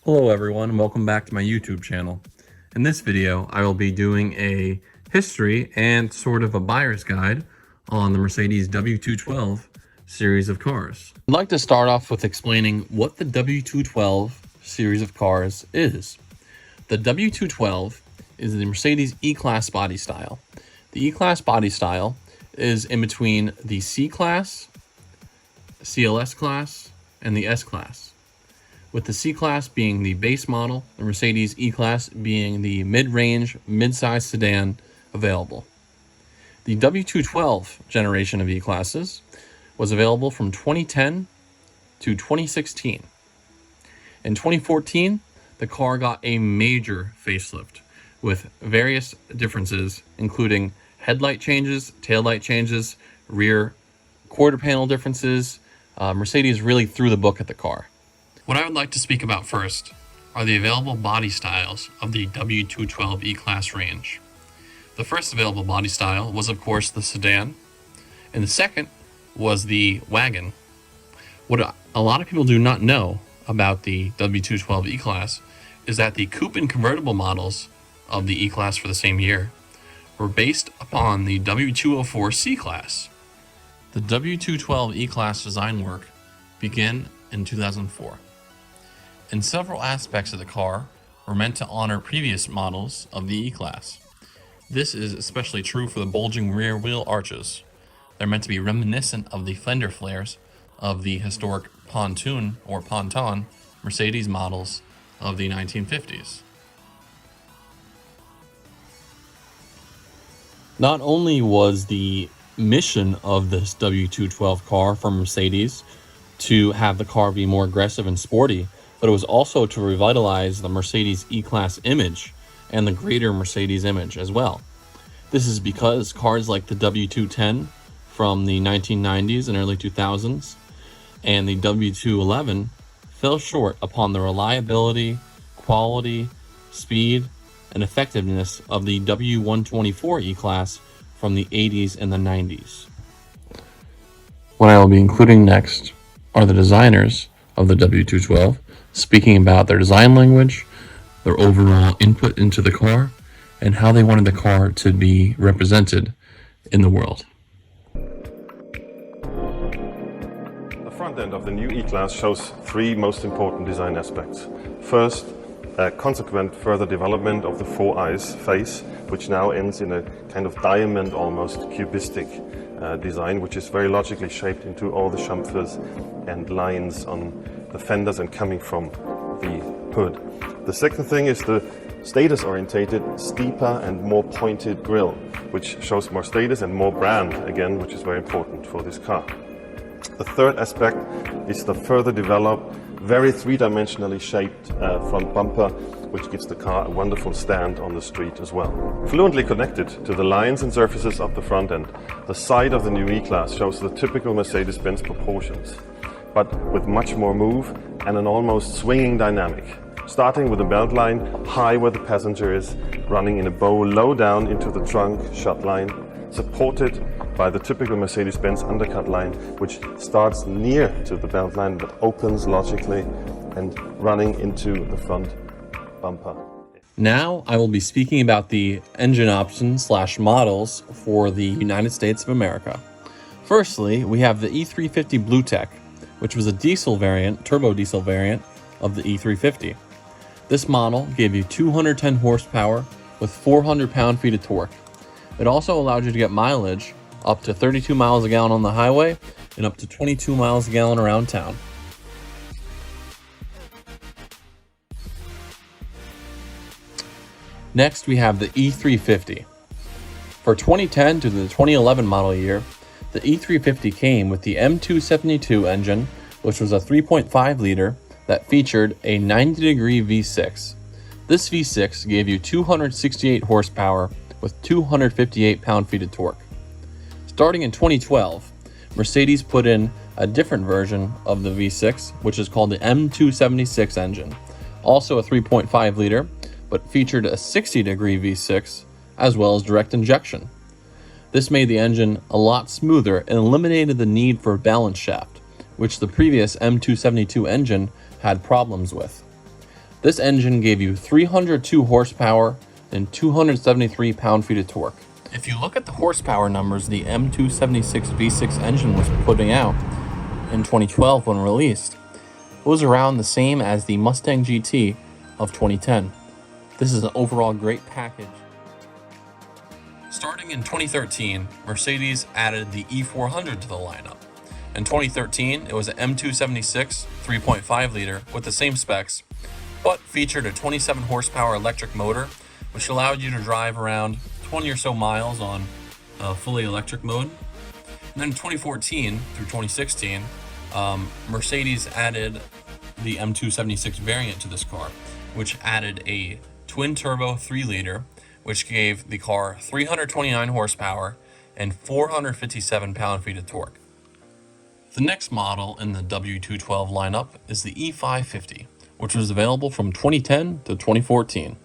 Hello everyone, and welcome back to my YouTube channel. In this video, I will be doing a history and sort of a buyer's guide on the Mercedes W212 series of cars. I'd like to start off with explaining what the W212 series of cars is. The W212 is the Mercedes E-Class body style. The E-Class body style is in between the C-Class, CLS class, and the S-Class, with the C-Class being the base model, the Mercedes E-Class being the mid-range, mid-size sedan available. The W212 generation of E-Classes was available from 2010 to 2016. In 2014, the car got a major facelift with various differences, including headlight changes, taillight changes, rear quarter panel differences. Mercedes really threw the book at the car. What I would like to speak about first are the available body styles of the W212 E-Class range. The first available body style was, of course, the sedan, and the second was the wagon. What a lot of people do not know about the W212 E-Class is that the coupe and convertible models of the E-Class for the same year were based upon the W204 C-Class. The W212 E-Class design work began in 2004. And several aspects of the car were meant to honor previous models of the E-Class. This is especially true for the bulging rear wheel arches. They're meant to be reminiscent of the fender flares of the historic pontoon or ponton Mercedes models of the 1950s. Not only was the mission of this W212 car from Mercedes to have the car be more aggressive and sporty, but it was also to revitalize the Mercedes E-Class image and the greater Mercedes image as well. This is because cars like the W210 from the 1990s and early 2000s and the W211 fell short upon the reliability, quality, speed, and effectiveness of the W124 E-Class from the 80s and the 90s. What I will be including next are the designers of the W212, speaking about their design language, their overall input into the car, and how they wanted the car to be represented in the world. The front end of the new E-Class shows three most important design aspects. First, a consequent further development of the four eyes face, which now ends in a kind of diamond, almost cubistic design, which is very logically shaped into all the chamfers and lines on the fenders and coming from the hood. The second thing is the status-orientated, steeper and more pointed grille, which shows more status and more brand, again, which is very important for this car. The third aspect is the further developed, very three-dimensionally shaped front bumper, which gives the car a wonderful stand on the street as well. Fluently connected to the lines and surfaces of the front end, the side of the new E-Class shows the typical Mercedes-Benz proportions, but with much more move and an almost swinging dynamic. Starting with the belt line high where the passenger is, running in a bow low down into the trunk shut line, supported by the typical Mercedes-Benz undercut line, which starts near to the belt line but opens logically and running into the front bumper. Now I will be speaking about the engine options / models for the United States of America. Firstly, we have the E350 BlueTech, which was a diesel variant, turbo diesel variant of the E350. This model gave you 210 horsepower with 400 pound-feet of torque. It also allowed you to get mileage up to 32 miles a gallon on the highway and up to 22 miles a gallon around town. Next, we have the E350. For 2010 to the 2011 model year, the E350 came with the M272 engine, which was a 3.5 liter that featured a 90-degree V6. This V6 gave you 268 horsepower with 258 pound-feet of torque. Starting in 2012, Mercedes put in a different version of the V6, which is called the M276 engine, also a 3.5 liter, but featured a 60-degree V6 as well as direct injection. This made the engine a lot smoother and eliminated the need for a balance shaft, which the previous M272 engine had problems with. This engine gave you 302 horsepower and 273 pound-feet of torque. If you look at the horsepower numbers the M276 V6 engine was putting out in 2012 when released, it was around the same as the Mustang GT of 2010. This is an overall great package. Starting in 2013, Mercedes added the E400 to the lineup. In 2013, it was an M276 3.5 liter with the same specs, but featured a 27 horsepower electric motor, which allowed you to drive around 20 or so miles on fully electric mode. And then in 2014 through 2016, Mercedes added the M276 variant to this car, which added a twin turbo 3 liter, which gave the car 329 horsepower and 457 pound-feet of torque. The next model in the W212 lineup is the E550, which was available from 2010 to 2014.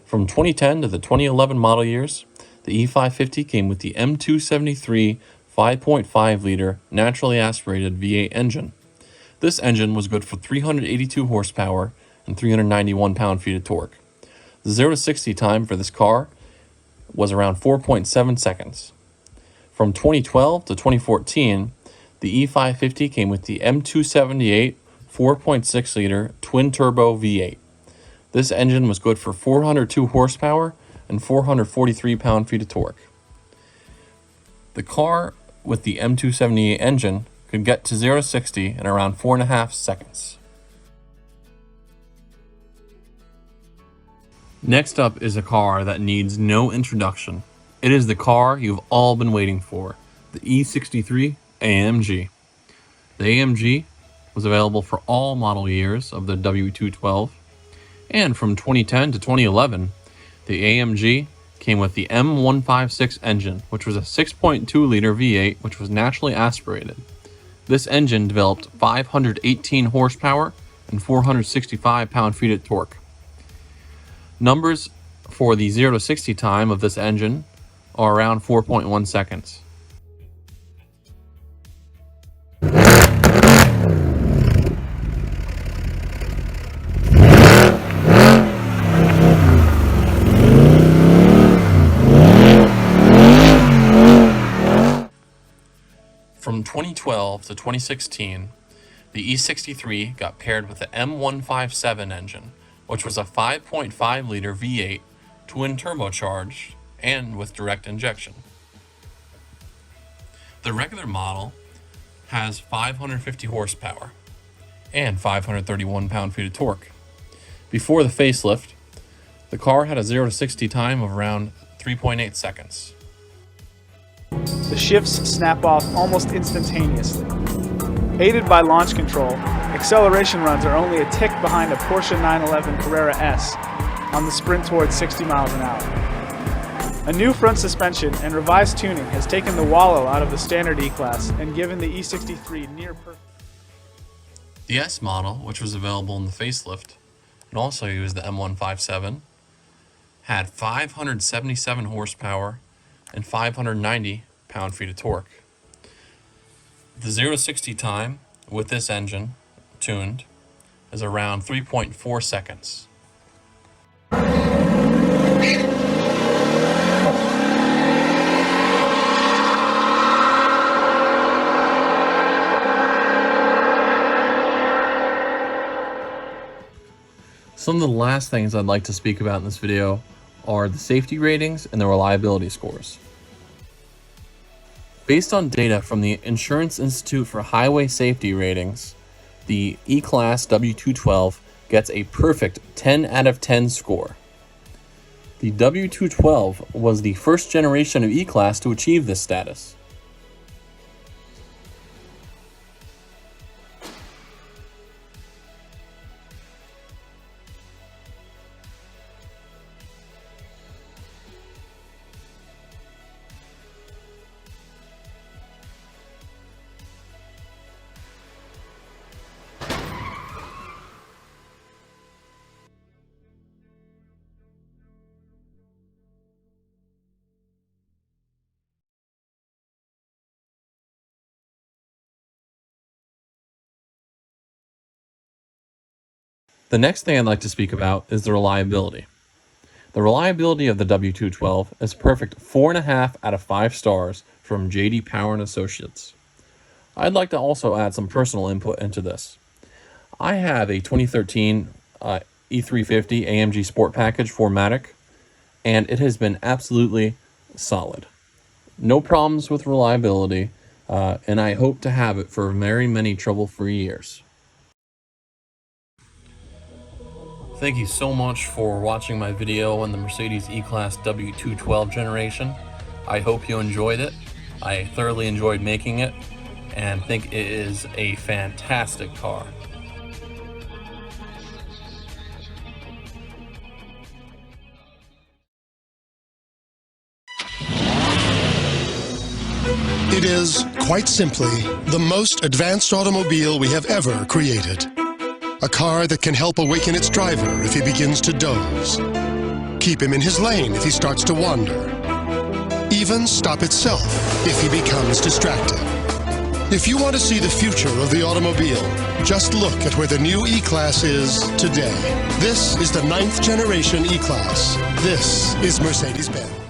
From 2010 to the 2011 model years, the E550 came with the M273 5.5 liter naturally aspirated V8 engine. This engine was good for 382 horsepower and 391 pound-feet of torque. The 0 to 60 time for this car was around 4.7 seconds. From 2012 to 2014, the E550 came with the M278 4.6 liter twin turbo V8. This engine was good for 402 horsepower and 443 pound-feet of torque. The car with the M278 engine could get to 0 to 60 in around 4.5 seconds. Next up is a car that needs no introduction. It is the car you've all been waiting for, the E63 AMG. The AMG was available for all model years of the W212, and from 2010 to 2011, the AMG came with the M156 engine, which was a 6.2 liter V8 which was naturally aspirated. This engine developed 518 horsepower and 465 pound-feet of torque. Numbers for the 0 to 60 time of this engine are around 4.1 seconds. From 2012 to 2016, the E63 got paired with the M157 engine, which was a 5.5 liter V8 twin turbocharged and with direct injection. The regular model has 550 horsepower and 531 pound-feet of torque. Before the facelift, the car had a 0 to 60 time of around 3.8 seconds. The shifts snap off almost instantaneously. Aided by launch control, acceleration runs are only a tick behind a Porsche 911 Carrera S on the sprint towards 60 miles an hour. A new front suspension and revised tuning has taken the wallow out of the standard E-Class and given the E63 near perfect. The S model, which was available in the facelift and also used the M157, had 577 horsepower and 590 pound-feet of torque. The 0 to 60 time with this engine tuned is around 3.4 seconds. Some of the last things I'd like to speak about in this video are the safety ratings and the reliability scores. Based on data from the Insurance Institute for Highway Safety Ratings, the E-Class W212 gets a perfect 10 out of 10 score. The W212 was the first generation of E-Class to achieve this status. The next thing I'd like to speak about is the reliability. The reliability of the W212 is perfect 4.5 out of 5 stars from JD Power & Associates. I'd like to also add some personal input into this. I have a 2013 E350 AMG Sport Package 4MATIC, and it has been absolutely solid. No problems with reliability, and I hope to have it for very many trouble-free years. Thank you so much for watching my video on the Mercedes E-Class W212 generation. I hope you enjoyed it. I thoroughly enjoyed making it and think it is a fantastic car. It is, quite simply, the most advanced automobile we have ever created. A car that can help awaken its driver if he begins to doze, keep him in his lane if he starts to wander, even stop itself if he becomes distracted. If you want to see the future of the automobile, just look at where the new E-Class is today. This is the 9th generation E-Class. This is Mercedes-Benz.